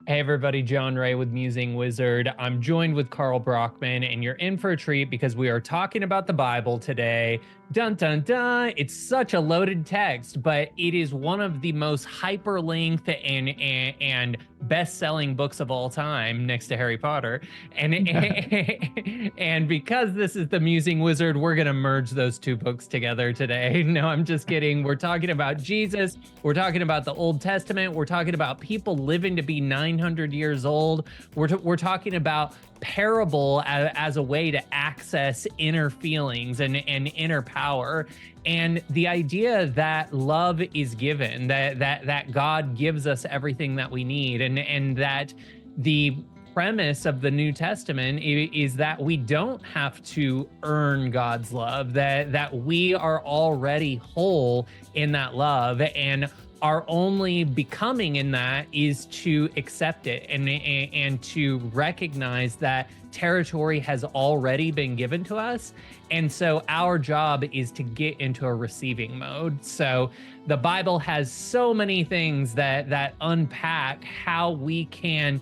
Hey everybody, John Ray with Musing Wizard. I'm joined with Karl Brockman, and you're in for a treat because we are talking about the Bible today. Dun dun dun! It's such a loaded text, but it is one of the most hyperlinked and best-selling books of all time, next to Harry Potter. And and because this is the Musing Wizard, we're gonna merge those two books together today. No, I'm just kidding. We're talking about Jesus. We're talking about the Old Testament. We're talking about people living to be 900 years old. We're talking about parable as a way to access inner feelings and inner power, and the idea that love is given, that God gives us everything that we need, and that the premise of the New Testament is that we don't have to earn God's love, that we are already whole in that love, and our only becoming in that is to accept it and to recognize that territory has already been given to us. And so our job is to get into a receiving mode. So the Bible has so many things that unpack how we can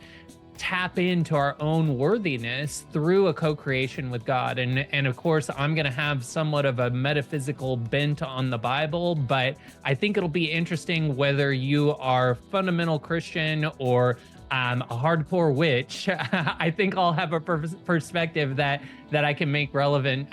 tap into our own worthiness through a co-creation with God. And of course, I'm going to have somewhat of a metaphysical bent on the Bible, but I think it'll be interesting whether you are fundamental Christian or a hardcore witch. I think I'll have a perspective that I can make relevant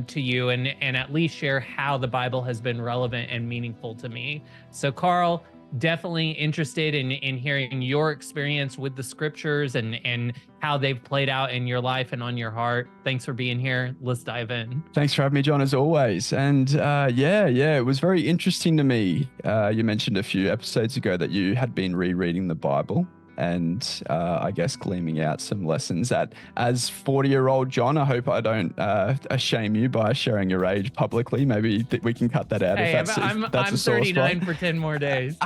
to you, and at least share how the Bible has been relevant and meaningful to me. So, Karl, definitely interested in hearing your experience with the scriptures and how they've played out in your life and on your heart. Thanks for being here. Let's dive in. Thanks for having me, John, as always. And yeah, it was very interesting to me. You mentioned a few episodes ago that you had been rereading the Bible, and I guess gleaming out some lessons that, as 40-year-old John, I hope I don't shame you by sharing your age publicly. Maybe we can cut that out. Hey, If that's I'm a sore 39 spot. for 10 more days.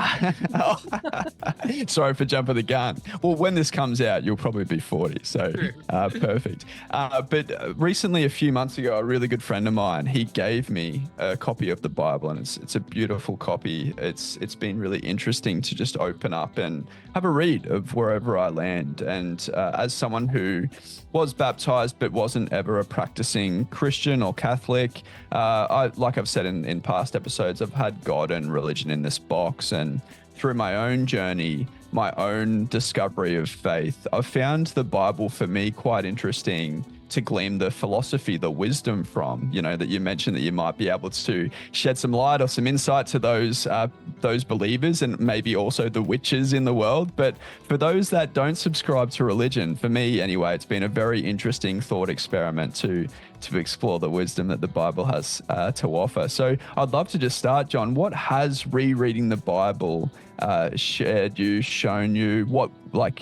Sorry for jumping the gun. Well, when this comes out, you'll probably be 40. So perfect. But recently, a few months ago, a really good friend of mine, he gave me a copy of the Bible, and it's a beautiful copy. It's been really interesting to just open up and have a read of wherever I land. And as someone who was baptized but wasn't ever a practicing Christian or Catholic, like I've said in past episodes, I've had God and religion in this box. And through my own journey, my own discovery of faith, I've found the Bible for me quite interesting to glean the philosophy, the wisdom from, that you mentioned, that you might be able to shed some light or some insight to those believers, and maybe also the witches in the world. But for those that don't subscribe to religion, for me anyway, it's been a very interesting thought experiment to explore the wisdom that the Bible has to offer. So I'd love to just start, John. What has rereading the Bible shown you? What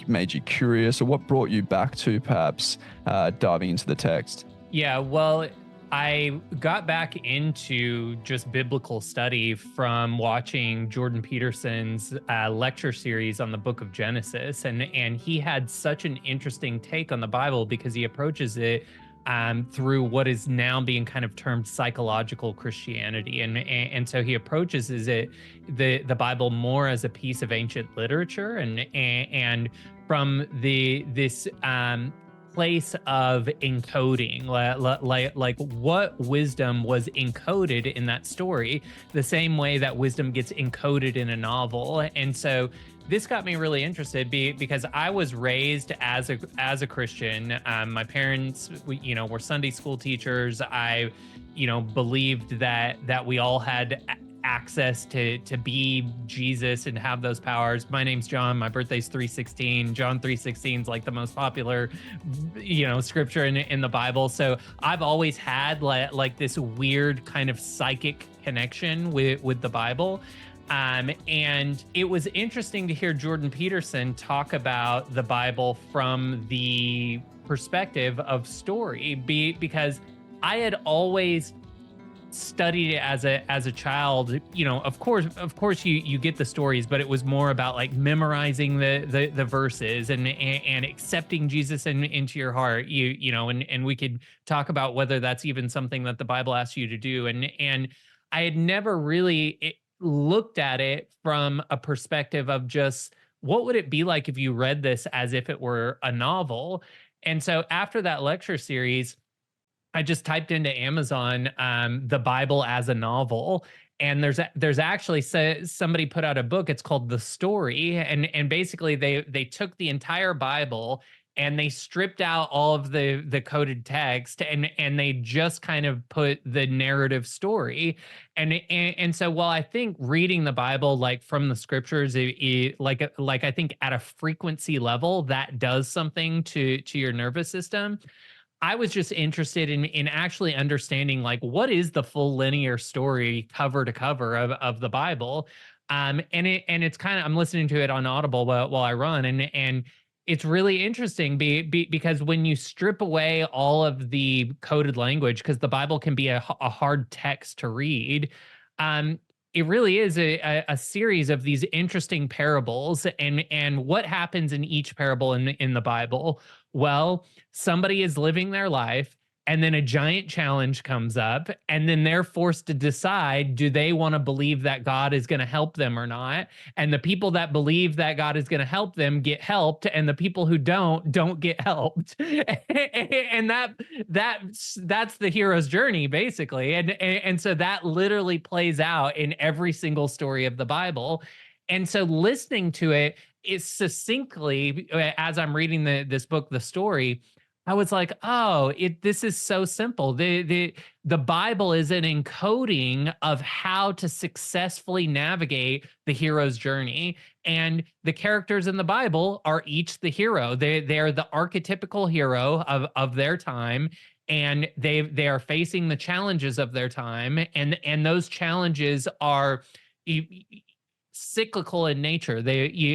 made you curious, or what brought you back to perhaps diving into the text? Yeah, well, I got back into just biblical study from watching Jordan Peterson's lecture series on the book of Genesis. And he had such an interesting take on the Bible because he approaches it through what is now being kind of termed psychological Christianity. And so he approaches the Bible more as a piece of ancient literature and from this place of encoding, like what wisdom was encoded in that story, the same way that wisdom gets encoded in a novel. And so this got me really interested because I was raised as a Christian. My parents, were Sunday school teachers. I, believed that we all had access to be Jesus and have those powers. My name's John. My birthday's 3/16. John 3/16 is like the most popular, scripture in the Bible. So I've always had like this weird kind of psychic connection with the Bible. And it was interesting to hear Jordan Peterson talk about the Bible from the perspective of story, because I had always studied it as a child. Of course you get the stories, but it was more about like memorizing the verses and accepting Jesus into your heart. And we could talk about whether that's even something that the Bible asks you to do. And I had never really looked at it from a perspective of just what would it be like if you read this as if it were a novel? And so after that lecture series, I just typed into Amazon the Bible as a novel, and there's actually somebody put out a book. It's called The Story, and basically they took the entire Bible and they stripped out all of the coded text, and they just kind of put the narrative story. And so while I think reading the Bible like from the scriptures, like I think at a frequency level that does something to your nervous system. I was just interested in actually understanding like what is the full linear story cover to cover of the Bible. And it's kind of, I'm listening to it on Audible while I run, and it's really interesting because when you strip away all of the coded language, because the Bible can be a hard text to read, um, it really is a series of these interesting parables. And what happens in each parable in the Bible? Well, somebody is living their life, and then a giant challenge comes up, and then they're forced to decide, do they want to believe that God is going to help them or not? And the people that believe that God is going to help them get helped, and the people who don't get helped. And that's the hero's journey basically. And so that literally plays out in every single story of the Bible. And so listening to it is succinctly, as I'm reading this book, The Story, I was like, oh, this is so simple. The Bible is an encoding of how to successfully navigate the hero's journey. And the characters in the Bible are each the hero. They're the archetypical hero of their time. And they are facing the challenges of their time. And those challenges are cyclical in nature.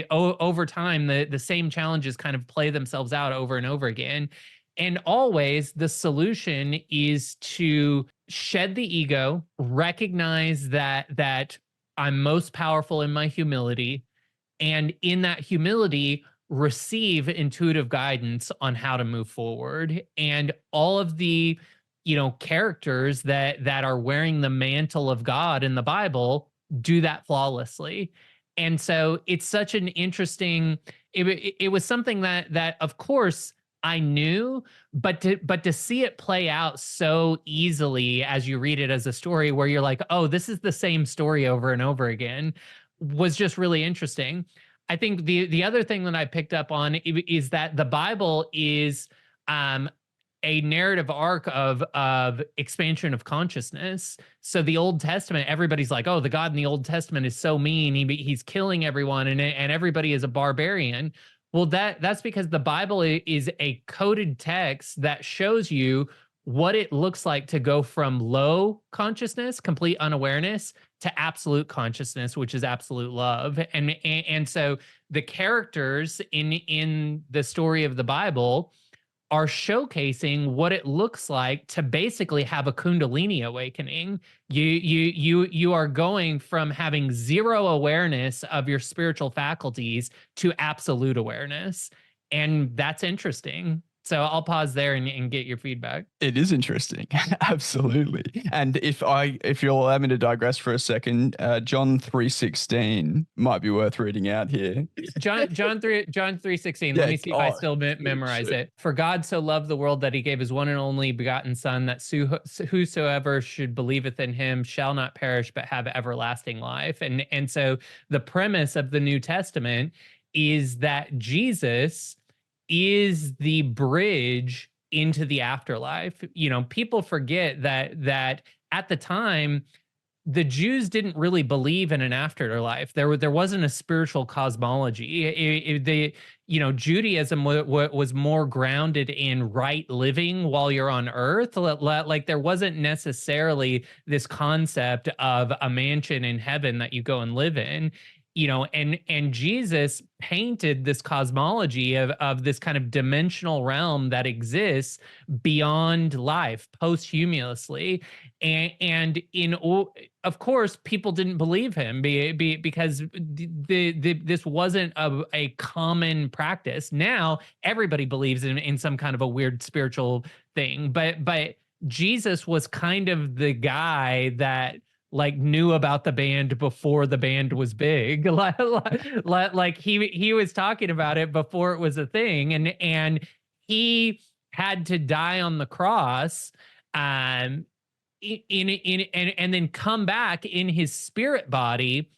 Over time, the same challenges kind of play themselves out over and over again. And always the solution is to shed the ego, recognize that I'm most powerful in my humility, and in that humility, receive intuitive guidance on how to move forward. And all of the characters that are wearing the mantle of God in the Bible do that flawlessly. And so it's such an interesting, it was something that of course I knew, but to see it play out so easily as you read it as a story, where you're like, oh, this is the same story over and over again, was just really interesting. I think the other thing that I picked up on is that the Bible is a narrative arc of expansion of consciousness. So the Old Testament, everybody's like, oh, the God in the Old Testament is so mean. He's killing everyone, and everybody is a barbarian. Well, that's because the Bible is a coded text that shows you what it looks like to go from low consciousness, complete unawareness, to absolute consciousness, which is absolute love. And so the characters in the story of the Bible are showcasing what it looks like to basically have a Kundalini awakening. You are going from having zero awareness of your spiritual faculties to absolute awareness, and that's interesting. So I'll pause there and get your feedback. It is interesting. Absolutely. And if you'll allow me to digress for a second, John 3:16 might be worth reading out here. John 3:16. Let me see if I still memorize it. For God so loved the world that he gave his one and only begotten son, that whosoever should believeth in him shall not perish but have everlasting life. And so the premise of the New Testament is that Jesus is the bridge into the afterlife. People forget that at the time, the Jews didn't really believe in an afterlife. There wasn't a spiritual cosmology. Judaism was more grounded in right living while you're on earth. Like there wasn't necessarily this concept of a mansion in heaven that you go and live in. And Jesus painted this cosmology of this kind of dimensional realm that exists beyond life, posthumously. And of course, people didn't believe him because this wasn't a common practice. Now everybody believes in some kind of a weird spiritual thing, but Jesus was kind of the guy that like knew about the band before the band was big. Like he was talking about it before it was a thing, and he had to die on the cross, um and then come back in his spirit body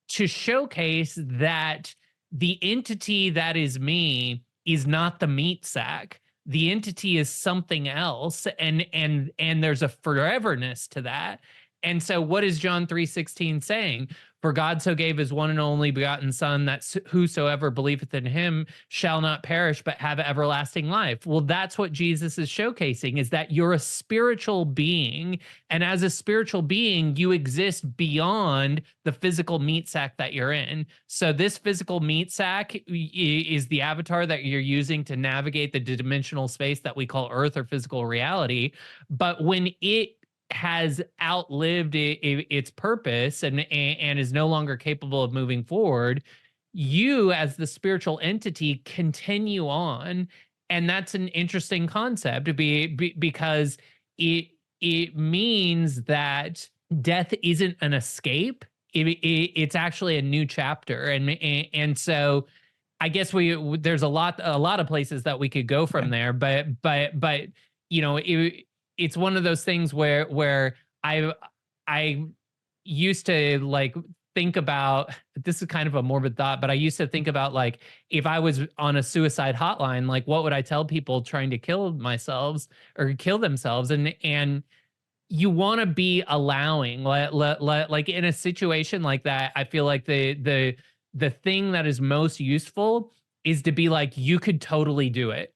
to showcase that the entity that is me is not the meat sack. The entity is something else, and there's a foreverness to that. And so what is John 3:16 saying? For God so gave his one and only begotten son, that whosoever believeth in him shall not perish, but have everlasting life. Well, that's what Jesus is showcasing, is that you're a spiritual being. And as a spiritual being, you exist beyond the physical meat sack that you're in. So this physical meat sack is the avatar that you're using to navigate the dimensional space that we call Earth or physical reality. But when it has outlived its purpose and is no longer capable of moving forward, you as the spiritual entity continue on. And that's an interesting concept because it means that death isn't an escape. It's actually a new chapter. And so I guess there's a lot of places that we could go from there, but it's one of those things where I used to like think about, this is kind of a morbid thought, but I used to think about, like, if I was on a suicide hotline, like what would I tell people trying to kill themselves? And you want to be allowing, like in a situation like that, I feel like the thing that is most useful is to be like, you could totally do it.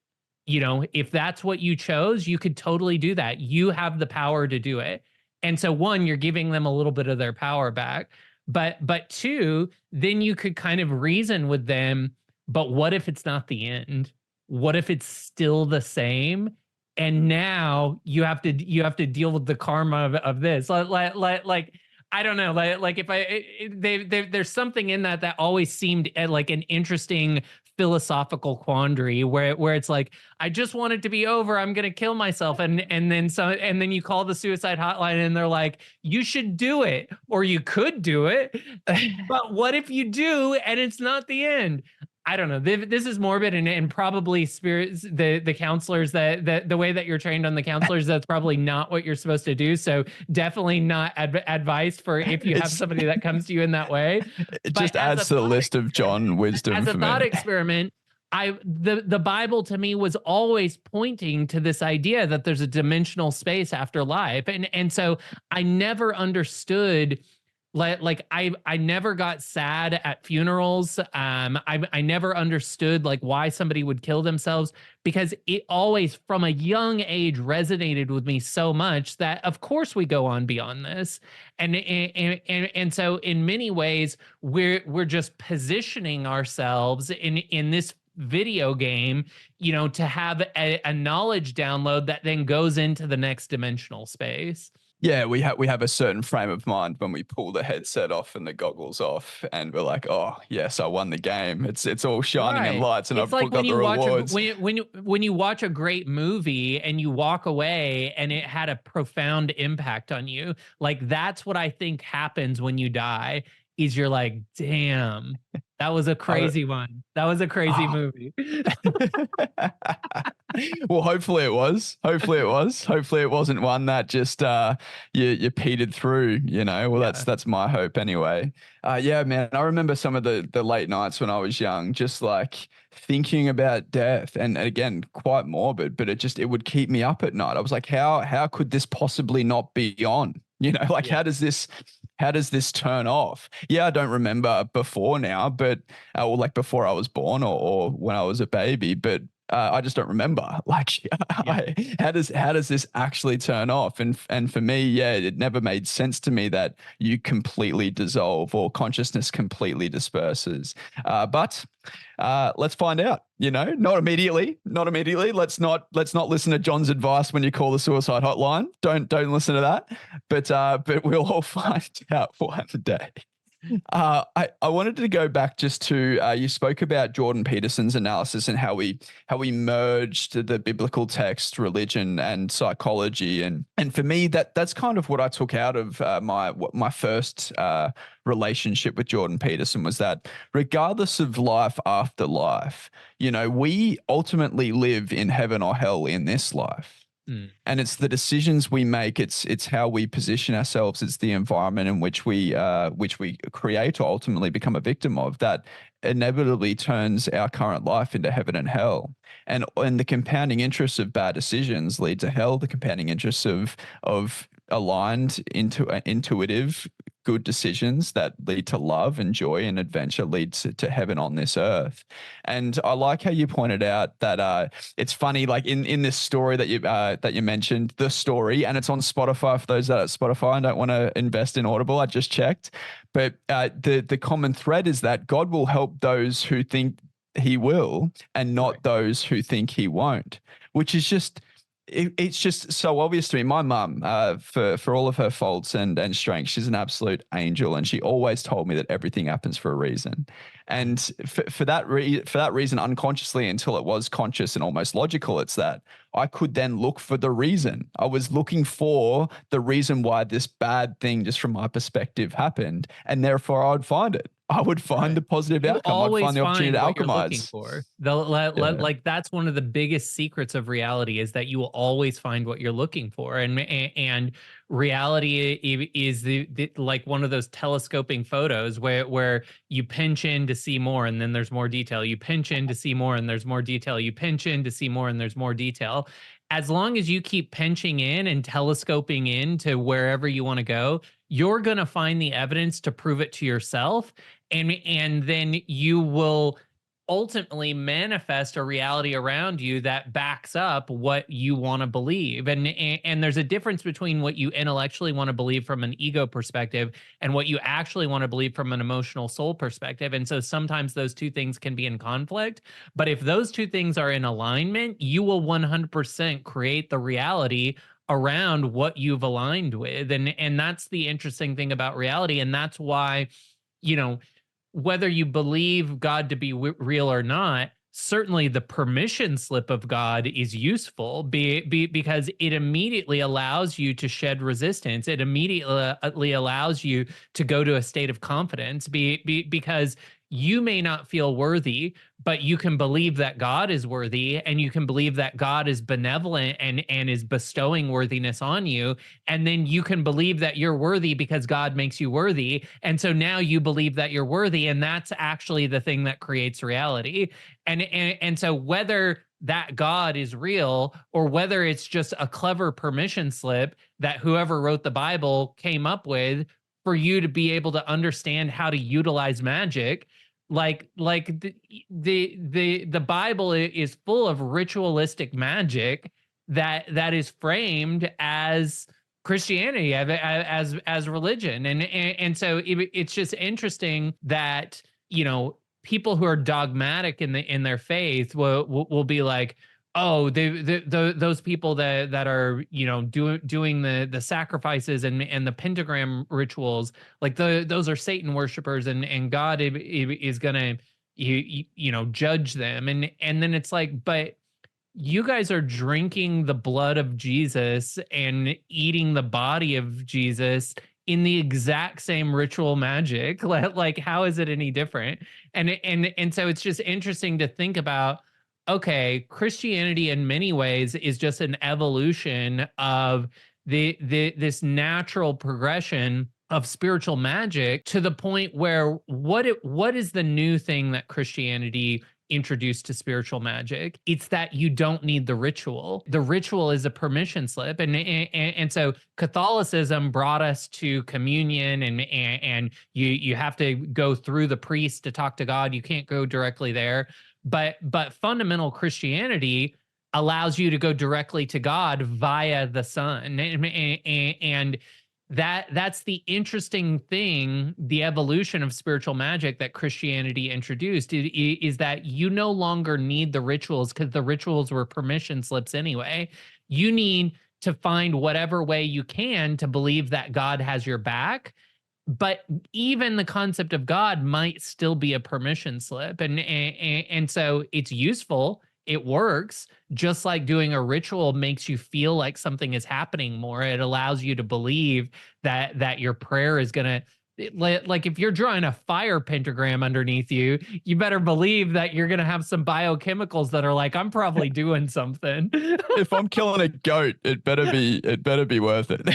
If that's what you chose, you could totally do that. You have the power to do it. And so one, you're giving them a little bit of their power back. But two, then you could kind of reason with them, but what if it's not the end? What if it's still the same? And now you have to deal with the karma of this. Like I don't know, like if there's something in that always seemed like an interesting philosophical quandary where it's like, I just want it to be over, I'm gonna kill myself, and then you call the suicide hotline and they're like, you should do it, or you could do it, but what if you do and it's not the end? I don't know. This is morbid, and probably spirits, the counselors, that the way that you're trained on the counselors, that's probably not what you're supposed to do. So definitely not advice for if you have somebody that comes to you in that way. It just adds to the list of John wisdom. As a for thought me. experiment, the Bible to me was always pointing to this idea that there's a dimensional space after life, and so I never understood. Like I never got sad at funerals. I never understood like why somebody would kill themselves, because it always from a young age resonated with me so much that of course we go on beyond this. And so in many ways we're just positioning ourselves in this video game, to have a knowledge download that then goes into the next dimensional space. Yeah, we have a certain frame of mind when we pull the headset off and the goggles off, and we're like, oh yes, I won the game. It's all shining and lights, and I've got the rewards. When you watch a great movie and you walk away and it had a profound impact on you, like that's what I think happens when you die. Is you're like, damn, that was a crazy one. That was a crazy movie. Well, hopefully it was. Hopefully it wasn't one that just you petered through, Well, that's my hope anyway. Yeah, man, I remember some of the late nights when I was young, just like thinking about death, and again, quite morbid, but it would keep me up at night. I was like, how could this possibly not be on? How does this turn off? Yeah, I don't remember before now, but or like before I was born or when I was a baby, but I just don't remember. Like, how does this actually turn off? And for me, yeah, it never made sense to me that you completely dissolve or consciousness completely disperses. But let's find out. Not immediately. Let's not listen to John's advice when you call the suicide hotline. Don't listen to that. But we'll all find out one day. I wanted to go back just to you spoke about Jordan Peterson's analysis and how we merged the biblical text, religion, and psychology, and for me that's kind of what I took out of my first relationship with Jordan Peterson, was that regardless of life after life, we ultimately live in heaven or hell in this life. Mm. And it's the decisions we make. It's how we position ourselves. It's the environment in which we create or ultimately become a victim of that inevitably turns our current life into heaven and hell. And the compounding interests of bad decisions lead to hell. The compounding interests of aligned into intuitive good decisions that lead to love and joy and adventure leads to heaven on this earth. And I like how you pointed out that it's funny, like in this story that you mentioned, the story, and it's on Spotify for those that are at Spotify and don't want to invest in Audible. I just checked, but the common thread is that God will help those who think He will, and not Right. those who think He won't, which is just. It's just so obvious to me. My mum, for all of her faults and strengths, she's an absolute angel, and she always told me that everything happens for a reason. And for that reason, unconsciously, until it was conscious and almost logical, it's that I could then look for the reason. I was looking for the reason why this bad thing, just from my perspective, happened, and therefore I would find it. I would find the positive You outcome. I'd always find the opportunity find to what you're looking alchemize. for. Yeah. Like that's one of the biggest secrets of reality, is that you will always find what you're looking for. And reality is the like one of those telescoping photos where you pinch in to see more and then there's more detail. You pinch in to see more and there's more detail. You pinch in to see more and there's more detail. As long as you keep pinching in and telescoping in to wherever you want to go, you're going to find the evidence to prove it to yourself, and then you will ultimately manifest a reality around you that backs up what you want to believe. And there's a difference between what you intellectually want to believe from an ego perspective and what you actually want to believe from an emotional soul perspective. And so sometimes those two things can be in conflict, but if those two things are in alignment, you will 100% create the reality around what you've aligned with. And that's the interesting thing about reality. And that's why, you know, whether you believe God to be real or not, certainly the permission slip of God is useful because it immediately allows you to shed resistance. It immediately allows you to go to a state of confidence because you may not feel worthy, but you can believe that God is worthy, and you can believe that God is benevolent and is bestowing worthiness on you. And then you can believe that you're worthy because God makes you worthy. And so now you believe that you're worthy, and that's actually the thing that creates reality. And so whether that God is real or whether it's just a clever permission slip that whoever wrote the Bible came up with for you to be able to understand how to utilize magic, like the Bible is full of ritualistic magic that is framed as Christianity, as religion. And so it's just interesting that, people who are dogmatic in their faith will be like, oh, those people that are doing the sacrifices and the pentagram rituals, like those are Satan worshipers, and God is gonna judge them. And then it's like, but you guys are drinking the blood of Jesus and eating the body of Jesus in the exact same ritual magic. Like, how is it any different? And so it's just interesting to think about, okay, Christianity in many ways is just an evolution of this natural progression of spiritual magic, to the point where what is the new thing that Christianity introduced to spiritual magic? It's that you don't need the ritual. The ritual is a permission slip. And so Catholicism brought us to communion, and you have to go through the priest to talk to God. You can't go directly there. But fundamental Christianity allows you to go directly to God via the Son. And that's the interesting thing, the evolution of spiritual magic that Christianity introduced, is that you no longer need the rituals, because the rituals were permission slips anyway. You need to find whatever way you can to believe that God has your back, but even the concept of God might still be a permission slip. And so it's useful. It works, just like doing a ritual makes you feel like something is happening more. It allows you to believe that your prayer is going to, like if you're drawing a fire pentagram underneath you, you better believe that you're going to have some biochemicals that are like, I'm probably doing something. If I'm killing a goat, it better be worth it.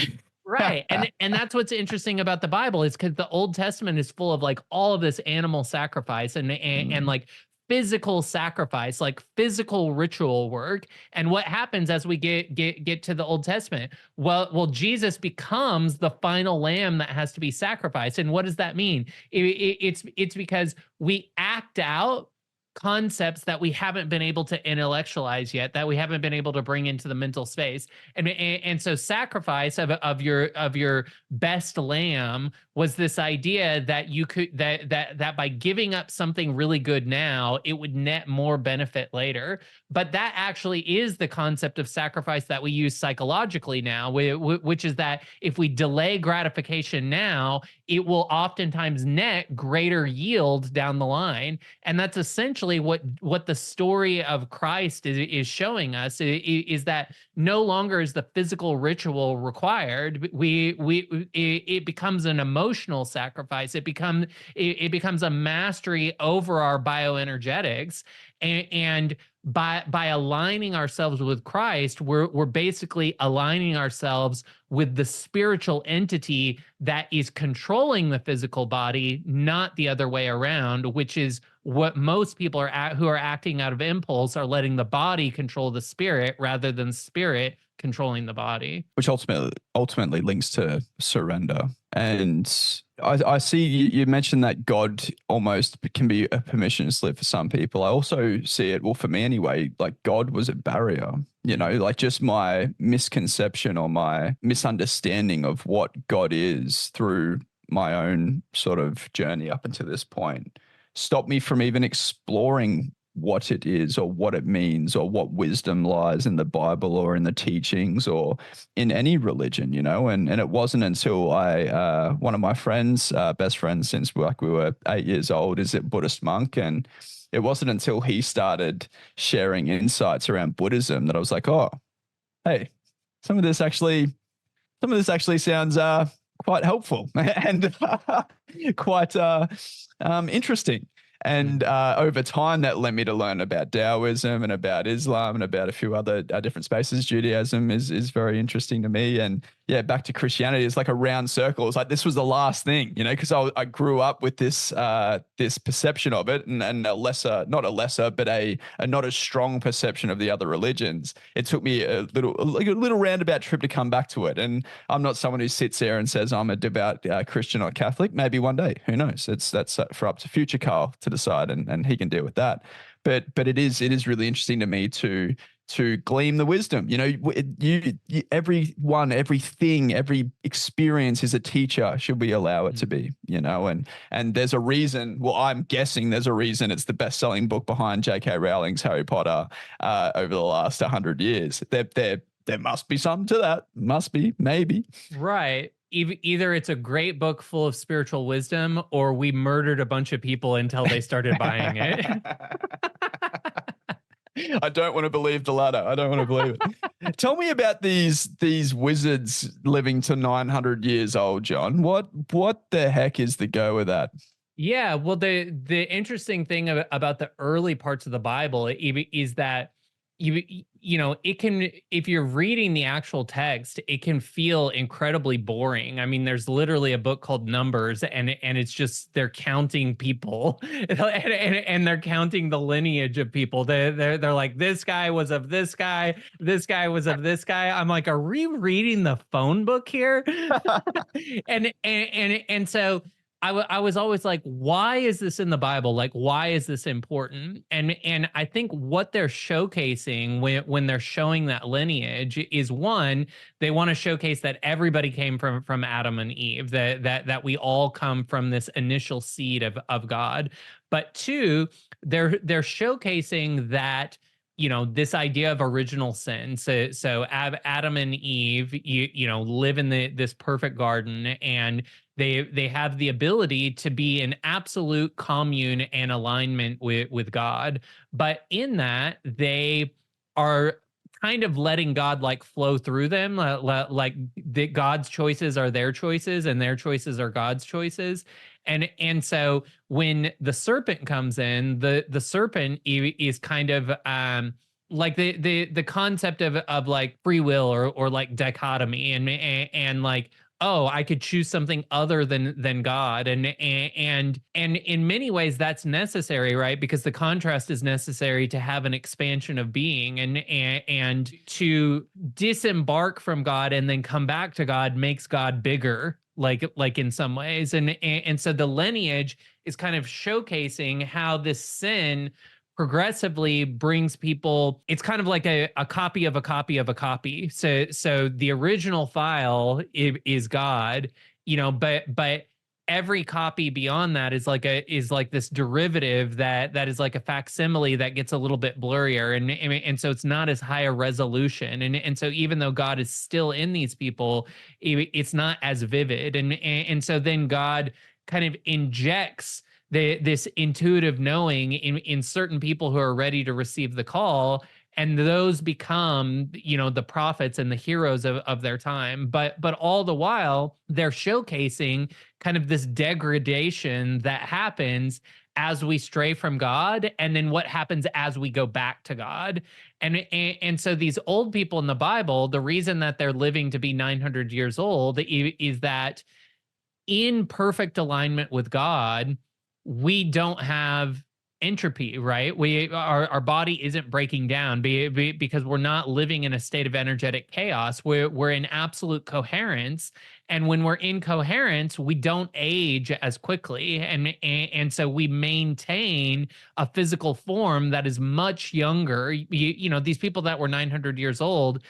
Right. And that's what's interesting about the Bible is because the Old Testament is full of like all of this animal sacrifice and like physical sacrifice, like physical ritual work. And what happens as we get to the Old Testament? Well, Jesus becomes the final lamb that has to be sacrificed. And what does that mean? It's because we act out concepts that we haven't been able to intellectualize yet, that we haven't been able to bring into the mental space. And so sacrifice of your best lamb was this idea that you could that by giving up something really good now, it would net more benefit later. But that actually is the concept of sacrifice that we use psychologically now, which is that if we delay gratification now, it will oftentimes net greater yield down the line. And that's essentially what the story of Christ is showing us, is that no longer is the physical ritual required. It becomes an emotional sacrifice. It becomes a mastery over our bioenergetics. And by aligning ourselves with Christ, we're basically aligning ourselves with the spiritual entity that is controlling the physical body, not the other way around, which is what most people who are acting out of impulse are letting the body control the spirit rather than spirit controlling the body. Which ultimately links to surrender. And I see you mentioned that God almost can be a permission slip for some people. I also see it, well, for me anyway, like God was a barrier, like just my misconception or my misunderstanding of what God is through my own sort of journey up until this point stopped me from even exploring what it is or what it means or what wisdom lies in the Bible or in the teachings or in any religion, and it wasn't until one of my friends, best friends since we were 8 years old, is a Buddhist monk, and it wasn't until he started sharing insights around Buddhism that I was like, oh, hey, some of this actually sounds quite helpful and quite interesting. And over time, that led me to learn about Taoism and about Islam and about a few other different spaces. Judaism is very interesting to me. And yeah, back to Christianity, it's like a round circle. It's like this was the last thing, because I grew up with this this perception of it, and a lesser, not a lesser, but a not as strong perception of the other religions. It took me a little roundabout trip to come back to it. And I'm not someone who sits there and says I'm a devout Christian or Catholic. Maybe one day, who knows? That's for up to future Karl to decide, and he can deal with that. But it is really interesting to me to glean the wisdom. Everyone, everything, every experience is a teacher. Should we allow it to be? And there's a reason. Well, I'm guessing there's a reason it's the best-selling book behind J.K. Rowling's Harry Potter over the last 100 years. There must be something to that. Must be, maybe. Right. Either it's a great book full of spiritual wisdom, or we murdered a bunch of people until they started buying it. I don't want to believe the latter. I don't want to believe it. Tell me about these wizards living to 900 years old, John. What the heck is the go with that? Yeah, well, the interesting thing about the early parts of the Bible is that it can, if you're reading the actual text, it can feel incredibly boring. I mean, there's literally a book called Numbers, and it's just they're counting people, and they're counting the lineage of people. They're like, this guy was of this guy, this guy was of this guy. I'm like, are we reading the phone book here? and so I was always like, why is this in the Bible? Like, why is this important? And I think what they're showcasing when they're showing that lineage is, one, they want to showcase that everybody came from Adam and Eve, that we all come from this initial seed of God. But two, they're showcasing that this idea of original sin. So Adam and Eve, live in this perfect garden, and They have the ability to be in absolute commune and alignment with God, but in that they are kind of letting God like flow through them, like God's choices are their choices and their choices are God's choices. And so when the serpent comes in, the serpent is kind of like the concept of like free will or like dichotomy and like, oh, I could choose something other than God, and in many ways that's necessary, right? Because the contrast is necessary to have an expansion of being, and to disembark from God and then come back to God makes God bigger, like in some ways, and so the lineage is kind of showcasing how this sin progressively brings people, it's kind of like a copy of a copy of a copy. So the original file is God, but every copy beyond that is like this derivative that is like a facsimile that gets a little bit blurrier, and so it's not as high a resolution, and so even though God is still in these people, it's not as vivid, and so then God kind of injects this intuitive knowing in certain people who are ready to receive the call, and those become the prophets and the heroes of their time, but all the while they're showcasing kind of this degradation that happens as we stray from God, and then what happens as we go back to God. And so these old people in the Bible, the reason that they're living to be 900 years old is that in perfect alignment with God, we don't have entropy, right? Our body isn't breaking down because we're not living in a state of energetic chaos. We're in absolute coherence, and when we're in coherence, we don't age as quickly, and so we maintain a physical form that is much younger. These people that were 900 years old,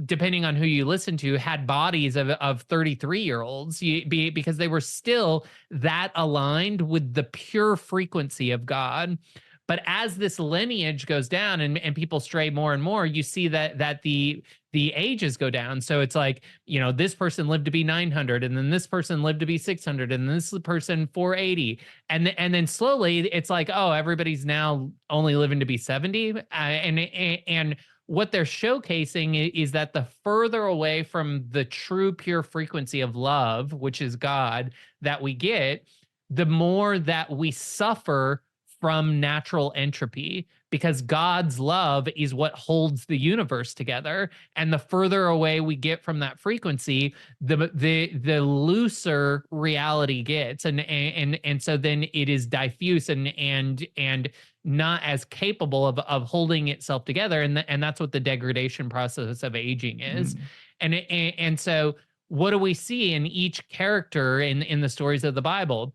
depending on who you listen to, had bodies of 33-year-olds because they were still that aligned with the pure frequency of God. But as this lineage goes down and people stray more and more, you see that the ages go down. So it's like, this person lived to be 900, and then this person lived to be 600, and this person 480. And then slowly it's like, oh, everybody's now only living to be 70. And what they're showcasing is that the further away from the true pure frequency of love, which is God, that we get, the more that we suffer from natural entropy, because God's love is what holds the universe together. And the further away we get from that frequency, the looser reality gets. And so then it is diffuse and not as capable of holding itself together. And that's what the degradation process of aging is. And so what do we see in each character in the stories of the Bible?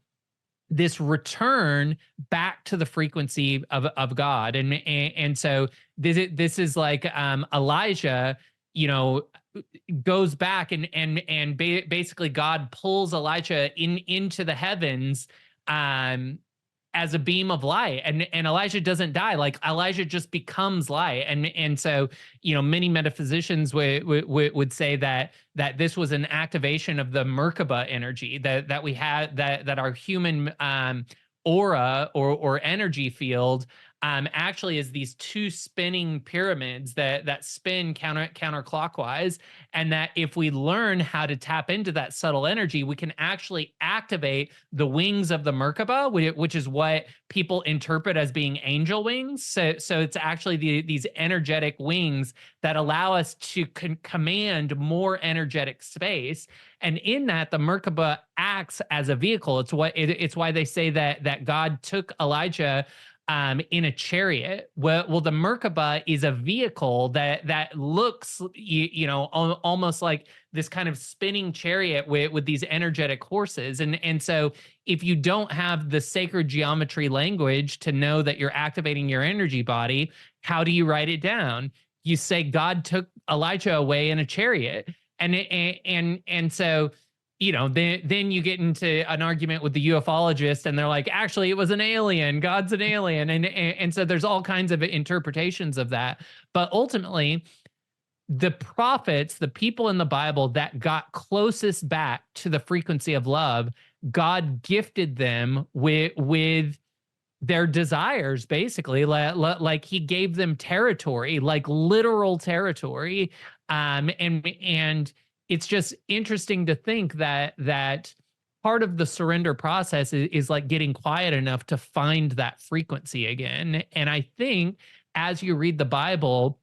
This return back to the frequency of God. And so this is like Elijah, goes back and basically God pulls Elijah into the heavens as a beam of light, and Elijah doesn't die. Like Elijah just becomes light, and so many metaphysicians would say that this was an activation of the Merkaba energy that we had, that our human aura or energy field actually is these two spinning pyramids that spin counterclockwise, and that if we learn how to tap into that subtle energy, we can actually activate the wings of the Merkaba, which is what people interpret as being angel wings. So it's actually these energetic wings that allow us to command more energetic space. And in that, the Merkaba acts as a vehicle. It's why they say that God took Elijah in a chariot. Well, the Merkaba is a vehicle that looks, almost like this kind of spinning chariot with these energetic horses. And so if you don't have the sacred geometry language to know that you're activating your energy body, how do you write it down? You say God took Elijah away in a chariot. And so then you get into an argument with the ufologist, and they're like, actually, it was an alien. God's an alien. And so there's all kinds of interpretations of that. But ultimately, the prophets, the people in the Bible that got closest back to the frequency of love, God gifted them with their desires, basically. Like he gave them territory, like literal territory. And it's just interesting to think that part of the surrender process is like getting quiet enough to find that frequency again. And I think as you read the Bible,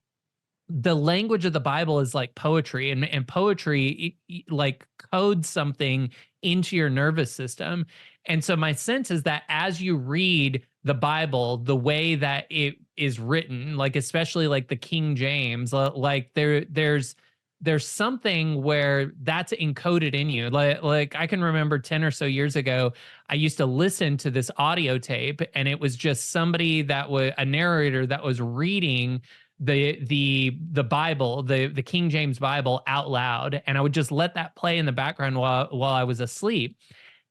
the language of the Bible is like poetry, and poetry like codes something into your nervous system. And so my sense is that as you read the Bible, the way that it is written, like especially like the King James, like there's something where that's encoded in you. Like I can remember 10 or so years ago, I used to listen to this audio tape, and it was just somebody that was a narrator that was reading the Bible, the King James Bible out loud, and I would just let that play in the background while I was asleep.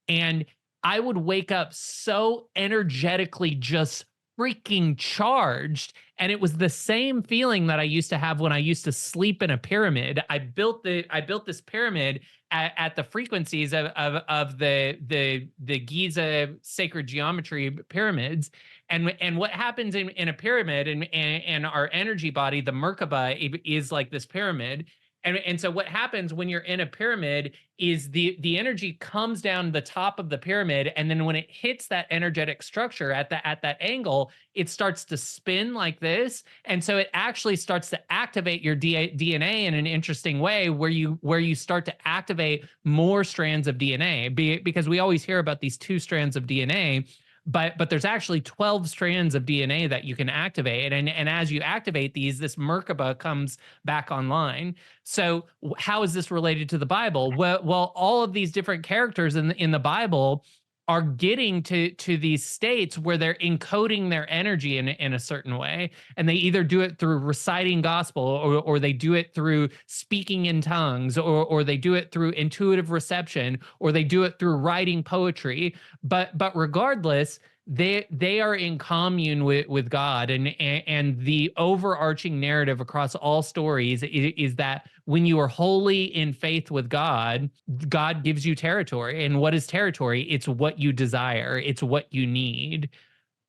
And I would wake up so energetically just freaking charged. And it was the same feeling that I used to have when I used to sleep in a pyramid. I built this pyramid at the frequencies of the Giza sacred geometry pyramids. And what happens in a pyramid, and our energy body, the Merkaba, is like this pyramid. And so what happens when you're in a pyramid is the energy comes down the top of the pyramid, and then when it hits that energetic structure at that angle, it starts to spin like this. And so it actually starts to activate your DNA in an interesting way, where you start to activate more strands of DNA, because we always hear about these 2 strands of DNA. But there's actually 12 strands of DNA that you can activate. And as you activate these, this Merkaba comes back online. So how is this related to the Bible? Well, all of these different characters in the Bible are getting to these states where they're encoding their energy in a certain way. And they either do it through reciting gospel, or they do it through speaking in tongues, or they do it through intuitive reception, or they do it through writing poetry. But regardless, they are in commune with God, and the overarching narrative across all stories is that when you are wholly in faith with God, God gives you territory. And what is territory? It's what you desire. It's what you need.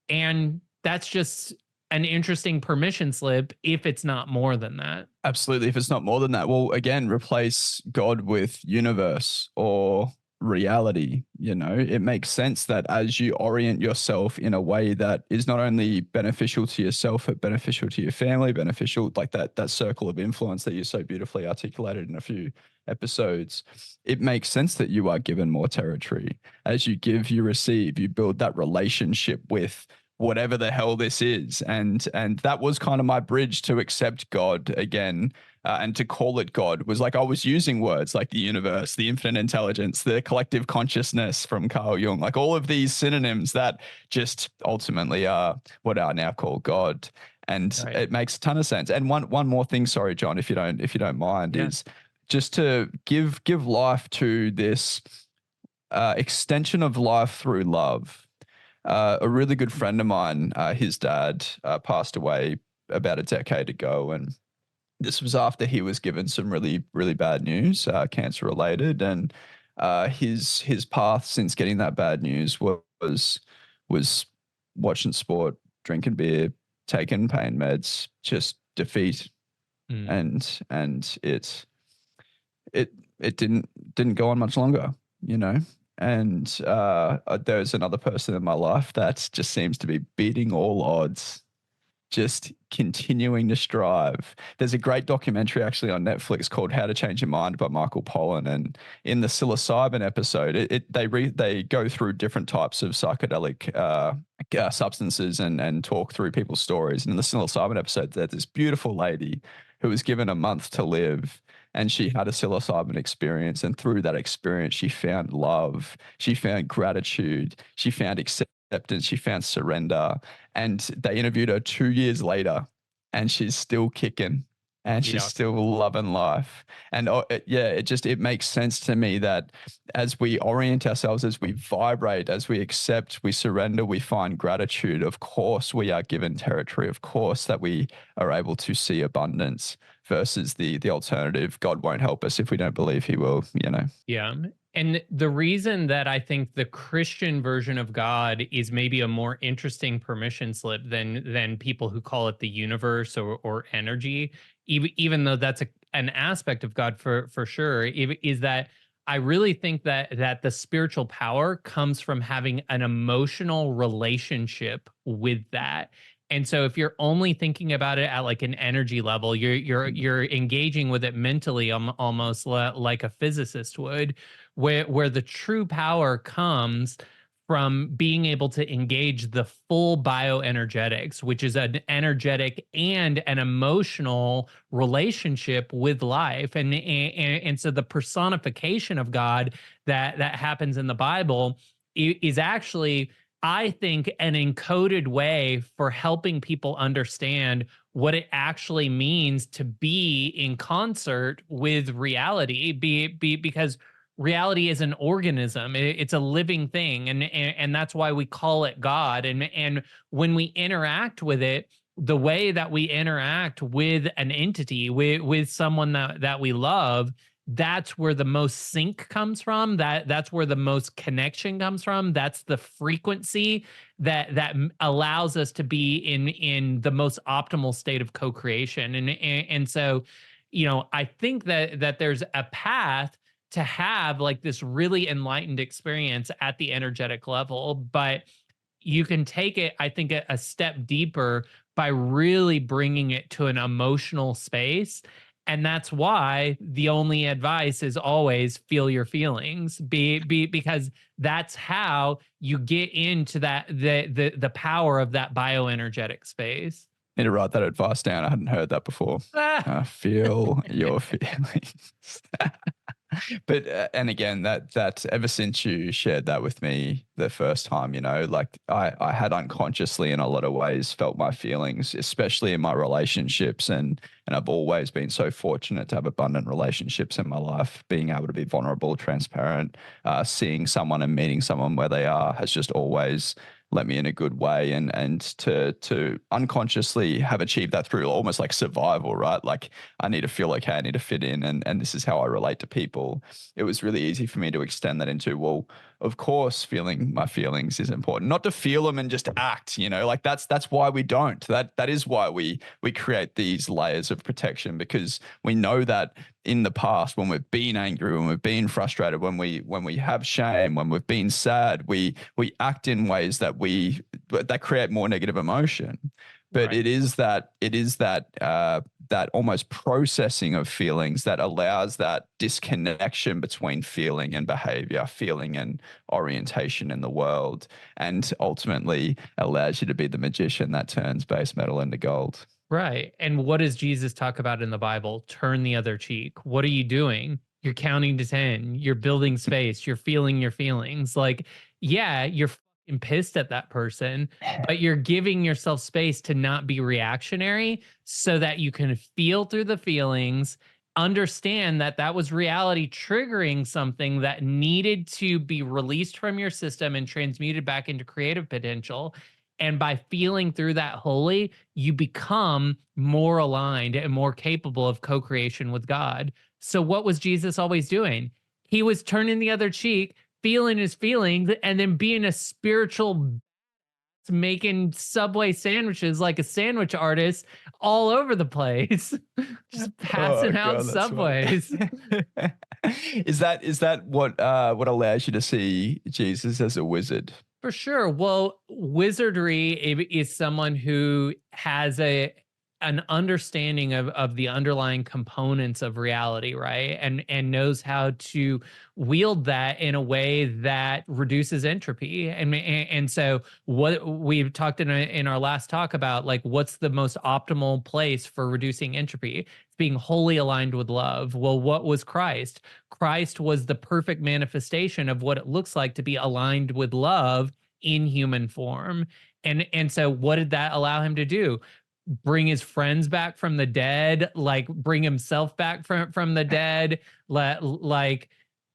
And that's just an interesting permission slip if it's not more than that. Absolutely. If it's not more than that, well, again, replace God with universe or reality. It makes sense that as you orient yourself in a way that is not only beneficial to yourself, but beneficial to your family, beneficial, like that circle of influence that you so beautifully articulated in a few episodes, it makes sense that you are given more territory. As you give, you receive, you build that relationship with whatever the hell this is. And that was kind of my bridge to accept God again. And to call it God was like I was using words like the universe, the infinite intelligence, the collective consciousness from Carl Jung, like all of these synonyms that just ultimately are what I now call God. And right. It makes a ton of sense. And one more thing, sorry, John, if you don't mind, is just to give life to this extension of life through love. A really good friend of mine, his dad passed away about a decade ago, and this was after he was given some really, really bad news, cancer related, and his path since getting that bad news was watching sport, drinking beer, taking pain meds, just defeat, and it didn't go on much longer, And there's another person in my life that just seems to be beating all odds, just continuing to strive. There's a great documentary actually on Netflix called How to Change Your Mind by Michael Pollan. And in the psilocybin episode, they go through different types of psychedelic substances and talk through people's stories. And in the psilocybin episode, there's this beautiful lady who was given a month to live. And she had a psilocybin experience. And through that experience, she found love. She found gratitude. She found acceptance. She found surrender. And they interviewed her 2 years later, and she's still kicking, and she's still loving life. And it makes sense to me that as we orient ourselves, as we vibrate, as we accept, we surrender, we find gratitude. Of course, we are given territory. Of course, that we are able to see abundance versus the alternative, God won't help us if we don't believe he will, you know. Yeah. And the reason that I think the Christian version of God is maybe a more interesting permission slip than people who call it the universe or energy, even though that's an aspect of God for sure, is that I really think that the spiritual power comes from having an emotional relationship with that. And so if you're only thinking about it at like an energy level, you're engaging with it mentally, almost like a physicist would, where the true power comes from being able to engage the full bioenergetics, which is an energetic and an emotional relationship with life. And so the personification of God that happens in the Bible is actually, I think, an encoded way for helping people understand what it actually means to be in concert with reality, because reality is an organism. It's a living thing, and that's why we call it God. And when we interact with it, the way that we interact with an entity, with someone that we love, that's where the most sync comes from. That's where the most connection comes from. That's the frequency that allows us to be in the most optimal state of co-creation. And so, I think that there's a path to have like this really enlightened experience at the energetic level, but you can take it, I think, a step deeper by really bringing it to an emotional space. And that's why the only advice is always feel your feelings, because that's how you get into the power of that bioenergetic space. Need to write that advice down. I hadn't heard that before. Feel your feelings. But and again, that ever since you shared that with me the first time, like I had unconsciously in a lot of ways felt my feelings, especially in my relationships, and I've always been so fortunate to have abundant relationships in my life. Being able to be vulnerable, transparent, seeing someone and meeting someone where they are has just always let me in a good way, and to unconsciously have achieved that through almost like survival, right? Like I need to feel okay, I need to fit in, and this is how I relate to people. It was really easy for me to extend that into, well, of course, feeling my feelings is important. Not to feel them and just act, like that's why we don't. That is why we create these layers of protection, because we know that in the past, when we've been angry, when we've been frustrated, when we have shame, when we've been sad, we act in ways that create more negative emotion. But right. it is that almost processing of feelings that allows that disconnection between feeling and behavior, feeling and orientation in the world, and ultimately allows you to be the magician that turns base metal into gold. Right. And what does Jesus talk about in the Bible? Turn the other cheek. What are you doing? You're counting to 10. You're building space. You're feeling your feelings. Like, yeah, you're fucking pissed at that person, but you're giving yourself space to not be reactionary so that you can feel through the feelings, understand that was reality triggering something that needed to be released from your system and transmuted back into creative potential. And by feeling through that wholly, you become more aligned and more capable of co-creation with God. So what was Jesus always doing? He was turning the other cheek, feeling his feelings, and then being a spiritual, making Subway sandwiches like a sandwich artist all over the place, just passing out Subways. Is that what allows you to see Jesus as a wizard? For sure. Well, wizardry is someone who has an understanding of the underlying components of reality, right? And knows how to wield that in a way that reduces entropy. And so what we've talked in our last talk about, like, what's the most optimal place for reducing entropy? It's being wholly aligned with love. Well, what was Christ? Christ was the perfect manifestation of what it looks like to be aligned with love in human form. And so what did that allow him to do? Bring his friends back from the dead, like bring himself back from the dead,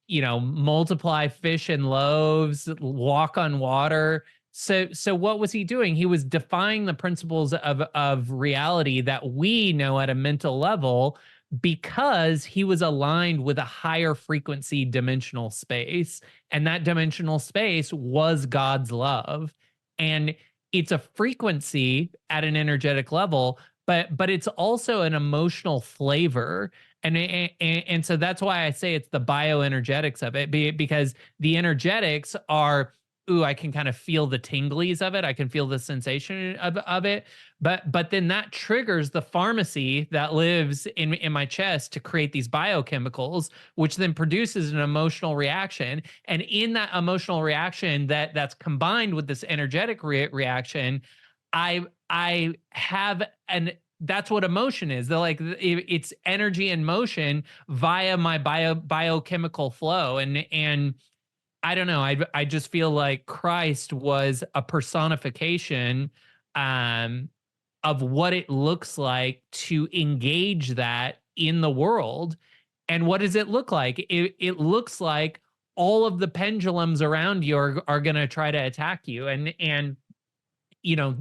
multiply fish and loaves, walk on water, So what was he doing? He was defying the principles of reality that we know at a mental level, because he was aligned with a higher frequency dimensional space. And that dimensional space was God's love. And it's a frequency at an energetic level, but it's also an emotional flavor. And so that's why I say it's the bioenergetics of it, because the energetics are, ooh, I can kind of feel the tinglies of it. I can feel the sensation of it. But then that triggers the pharmacy that lives in my chest to create these biochemicals, which then produces an emotional reaction. And in that emotional reaction that's combined with this energetic reaction, I have an that's what emotion is. They're like, it's energy and motion via my biochemical flow. And I don't know. I just feel like Christ was a personification of what it looks like to engage that in the world. And what does it look like? It looks like all of the pendulums around you are going to try to attack you. And you know,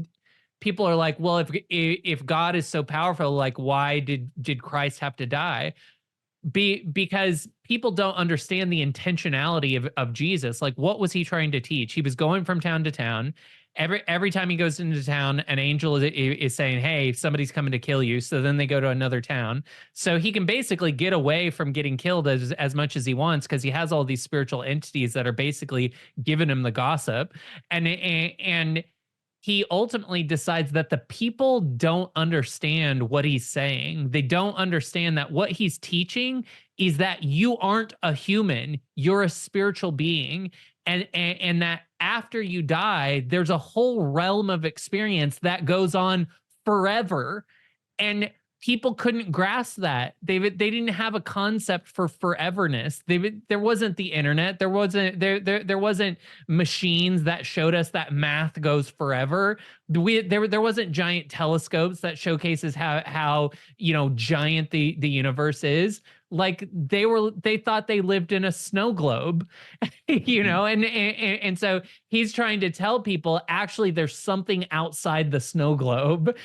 people are like, well, if God is so powerful, like, why did Christ have to die? Because people don't understand the intentionality of Jesus. Like, what was he trying to teach? He was going from town to town. Every time he goes into town, an angel is saying, hey, somebody's coming to kill you. So then they go to another town. So he can basically get away from getting killed as much as he wants, because he has all these spiritual entities that are basically giving him the gossip. And he ultimately decides that the people don't understand what he's saying. They don't understand that what he's teaching is that you aren't a human, you're a spiritual being. And that after you die, there's a whole realm of experience that goes on forever. And people couldn't grasp that. They didn't have a concept for foreverness. There wasn't the internet. There wasn't machines that showed us that math goes forever. There wasn't giant telescopes that showcases how giant the universe is. Like, they thought they lived in a snow globe, and so he's trying to tell people, actually there's something outside the snow globe.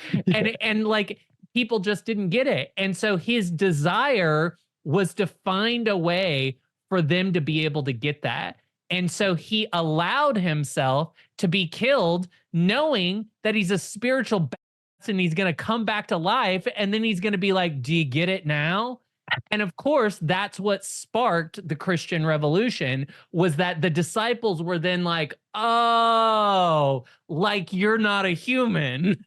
And like, people just didn't get it. And so his desire was to find a way for them to be able to get that. And so he allowed himself to be killed, knowing that he's a spiritual badass and he's going to come back to life. And then he's going to be like, do you get it now? And of course, that's what sparked the Christian Revolution, was that the disciples were then like, oh, like, you're not a human.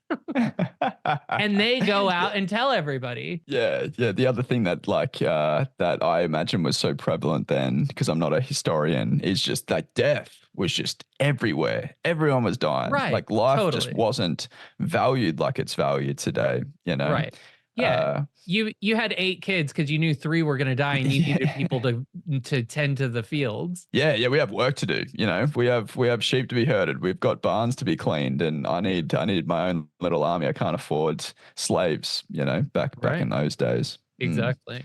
And they go out and tell everybody. Yeah. The other thing that that I imagine was so prevalent then, because I'm not a historian, is just that death was just everywhere. Everyone was dying. Right. Like, life Totally. just wasn't valued like it's valued today, Right. Yeah. You had 8 kids because you knew 3 were going to die, and you needed people to tend to the fields. Yeah, we have work to do. We have sheep to be herded. We've got barns to be cleaned, and I need my own little army. I can't afford slaves. Back in those days. Exactly.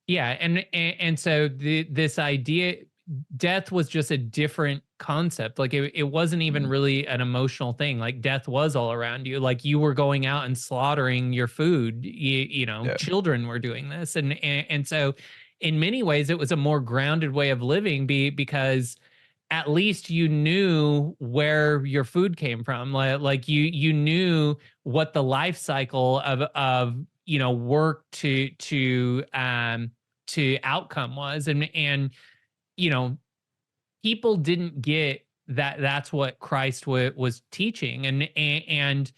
Yeah, and so this idea, death was just a different concept. Like, it wasn't even really an emotional thing. Like, death was all around you. Like, you were going out and slaughtering your food. Children were doing this, and so in many ways it was a more grounded way of living, because at least you knew where your food came from. Like you knew what the life cycle of work to outcome was. And people didn't get that that's what Christ was teaching. And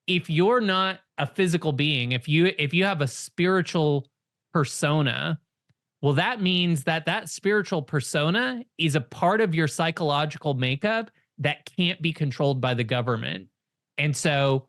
if you're not a physical being, if you have a spiritual persona, well, that means that spiritual persona is a part of your psychological makeup that can't be controlled by the government. And so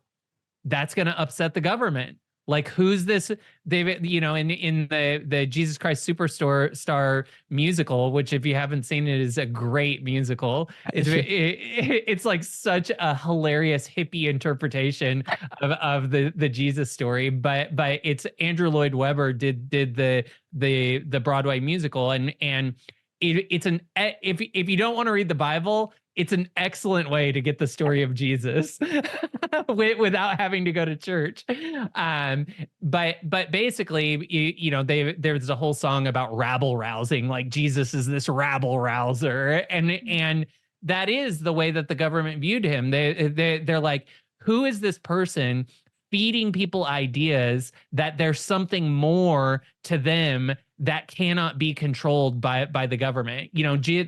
that's going to upset the government. Like, who's this? David, in the Jesus Christ Superstar musical, which, if you haven't seen it, is a great musical. It's like such a hilarious hippie interpretation of the Jesus story. But it's Andrew Lloyd Webber did the Broadway musical, and it's if you don't want to read the Bible, it's an excellent way to get the story of Jesus without having to go to church. But basically, there's a whole song about rabble rousing, like Jesus is this rabble rouser, and that is the way that the government viewed him. They're like, who is this person feeding people ideas that there's something more to them that cannot be controlled by the government?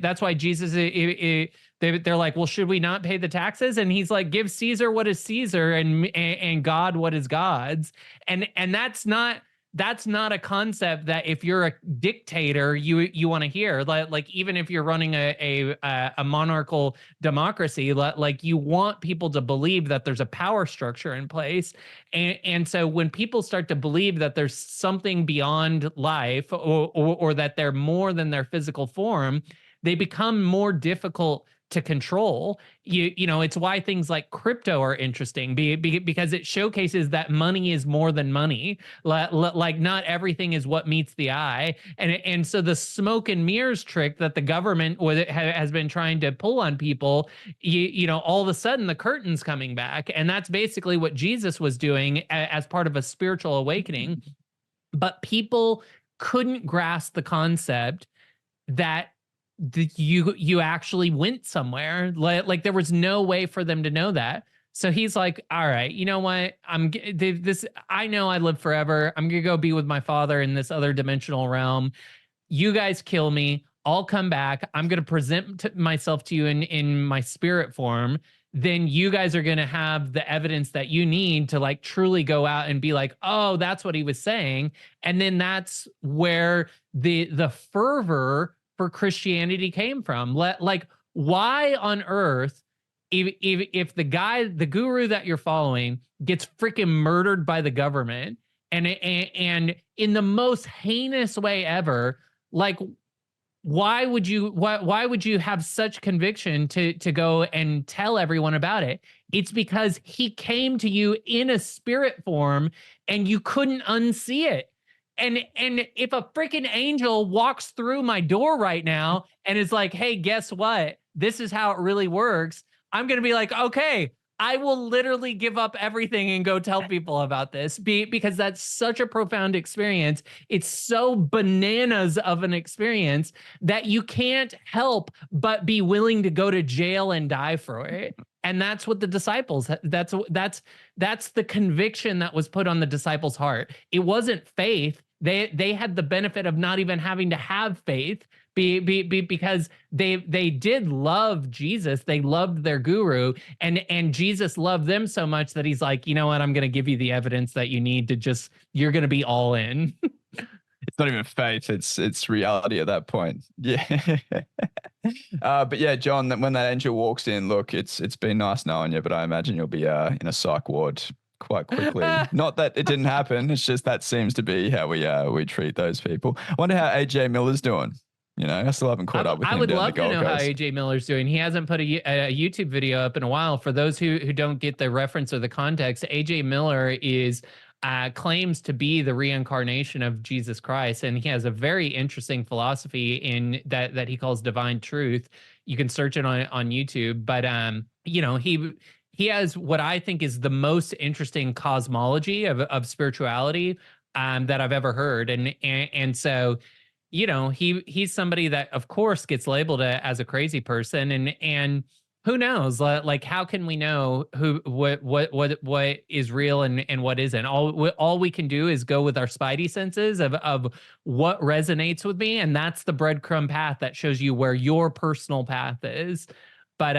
That's why Jesus, they're like, well, should we not pay the taxes? And he's like, give Caesar what is Caesar, and God what is God's. And that's not a concept that if you're a dictator, you want to hear. Like even if you're running a monarchical democracy, like you want people to believe that there's a power structure in place. And so when people start to believe that there's something beyond life, or that they're more than their physical form, they become more difficult to control. It's why things like crypto are interesting, because it showcases that money is more than money. Like not everything is what meets the eye. And so the smoke and mirrors trick that the government has been trying to pull on people, all of a sudden the curtain's coming back. And that's basically what Jesus was doing as part of a spiritual awakening. But people couldn't grasp the concept that you actually went somewhere. Like there was no way for them to know that. So he's like, all right, you know what? I know I live forever. I'm gonna go be with my father in this other dimensional realm. You guys kill me, I'll come back. I'm gonna present myself to you in my spirit form. Then you guys are gonna have the evidence that you need to like truly go out and be like, oh, that's what he was saying. And then that's where the fervor for Christianity came from. Like, why on earth, if the guru that you're following gets freaking murdered by the government, and in the most heinous way ever, like, why would you have such conviction to go and tell everyone about it? It's because he came to you in a spirit form and you couldn't unsee it. And if a freaking angel walks through my door right now and is like, hey, guess what? This is how it really works. I'm going to be like, okay, I will literally give up everything and go tell people about this, because that's such a profound experience. It's so bananas of an experience that you can't help but be willing to go to jail and die for it. And that's what the disciples, that's the conviction that was put on the disciples' heart. It wasn't faith. They had the benefit of not even having to have faith, because they did love Jesus. They loved their guru, and Jesus loved them so much that he's like, you know what? I'm going to give you the evidence that you need to you're going to be all in. It's not even faith, it's reality at that point. Yeah. But yeah, John, when that angel walks in, look, it's been nice knowing you, but I imagine you'll be in a psych ward quite quickly. Not that it didn't happen, it's just that seems to be how we treat those people. I wonder how AJ Miller's doing. I still haven't caught up with him. I would love to know how AJ Miller's doing. He hasn't put a YouTube video up in a while. For those who don't get the reference or the context, AJ Miller is claims to be the reincarnation of Jesus Christ, and he has a very interesting philosophy in that he calls divine truth. You can search it on YouTube, but he has what I think is the most interesting cosmology of spirituality that I've ever heard, and so he's somebody that of course gets labeled as a crazy person, and who knows, like how can we know what is real and what isn't? All we can do is go with our spidey senses of what resonates with me, and that's the breadcrumb path that shows you where your personal path is. But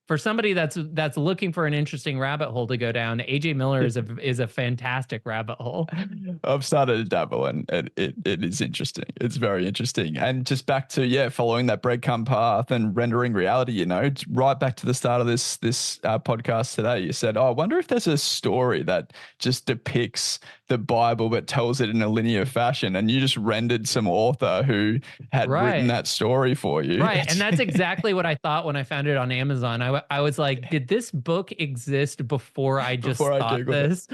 for somebody that's looking for an interesting rabbit hole to go down, AJ Miller is a fantastic rabbit hole. I've started to dabble, and it is interesting. It's very interesting. And just back to following that breadcrumb path and rendering reality. Right back to the start of this podcast today, you said, "Oh, I wonder if there's a story that just depicts the Bible but tells it in a linear fashion," and you just rendered some author who had written that story for you. Right, and that's exactly what I thought when I found it on Amazon. I was like, did this book exist before I just thought this?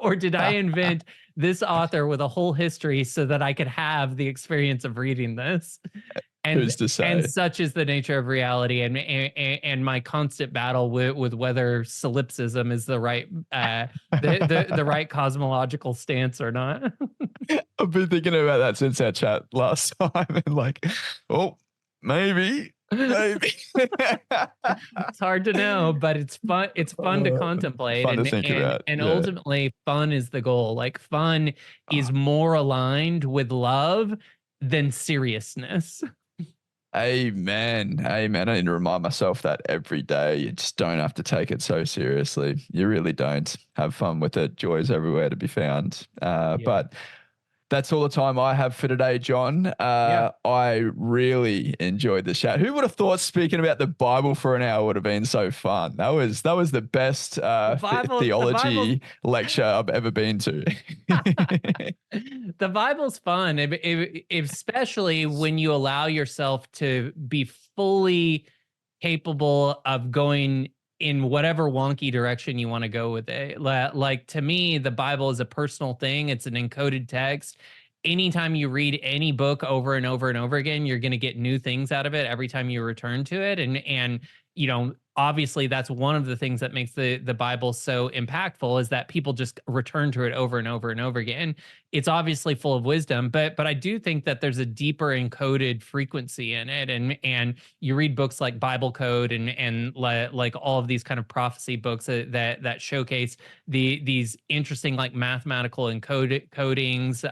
Or did I invent this author with a whole history so that I could have the experience of reading this. Who's to say? And such is the nature of reality, and my constant battle with whether solipsism is the right the right cosmological stance or not. I've been thinking about that since our chat last time, and like, oh, maybe. It's hard to know, but it's fun. It's fun to contemplate, fun to think about. And Yeah. ultimately, fun is the goal. Like, fun is more aligned with love than seriousness. Amen. Amen. I need to remind myself that every day. You just don't have to take it so seriously. You really don't. Have fun with it. Joy is everywhere to be found. But that's all the time I have for today, John. I really enjoyed the chat. Who would have thought speaking about the Bible for an hour would have been so fun? That was the best theology lecture I've ever been to. The Bible's fun, especially when you allow yourself to be fully capable of going in whatever wonky direction you want to go with it. Like, to me, the Bible is a personal thing. It's an encoded text. Anytime you read any book over and over and over again, you're going to get new things out of it every time you return to it. And you know, obviously that's one of the things that makes the Bible so impactful, is that people just return to it over and over and over again. It's obviously full of wisdom, but I do think that there's a deeper encoded frequency in it. And you read books like Bible Code and like all of these kind of prophecy books that showcase these interesting like mathematical encodings.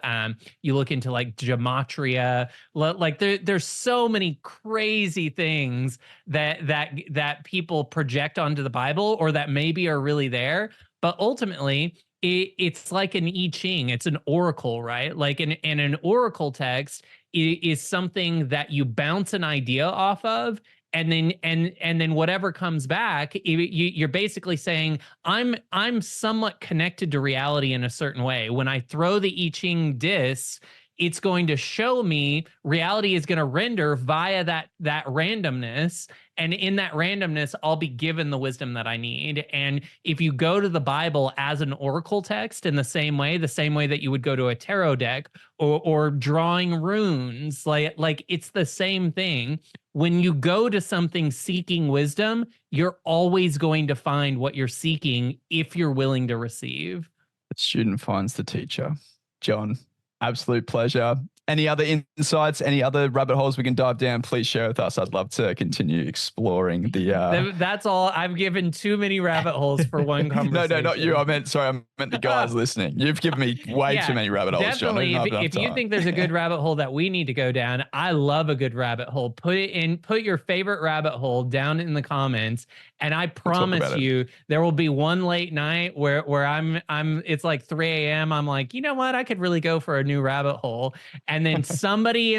You look into like gematria, like there's so many crazy things that people project onto the Bible, or that maybe are really there, but ultimately it's like an I Ching. It's an oracle, right? Like an oracle text is something that you bounce an idea off of, and then whatever comes back, you're basically saying, I'm somewhat connected to reality in a certain way. When I throw the I Ching disc, it's going to show me reality is going to render via that randomness. And in that randomness, I'll be given the wisdom that I need. And if you go to the Bible as an oracle text in the same way that you would go to a tarot deck or drawing runes, like it's the same thing. When you go to something seeking wisdom, you're always going to find what you're seeking if you're willing to receive. The student finds the teacher. John, absolute pleasure. Any other insights, any other rabbit holes we can dive down, please share with us. I'd love to continue exploring the... That's all. I've given too many rabbit holes for one conversation. No, not you. I meant the guys listening. You've given me way too many rabbit holes, John. Definitely. If you think there's a good rabbit hole that we need to go down, I love a good rabbit hole. Put your favorite rabbit hole down in the comments, and I promise you there will be one late night where I'm it's like 3 a.m. I'm like, you know what? I could really go for a new rabbit hole. And then somebody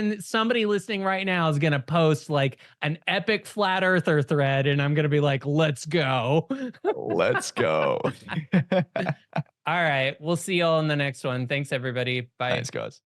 listening right now is going to post like an epic flat earther thread, and I'm going to be like, let's go. Let's go. All right. We'll see y'all in the next one. Thanks, everybody. Bye. Thanks, guys.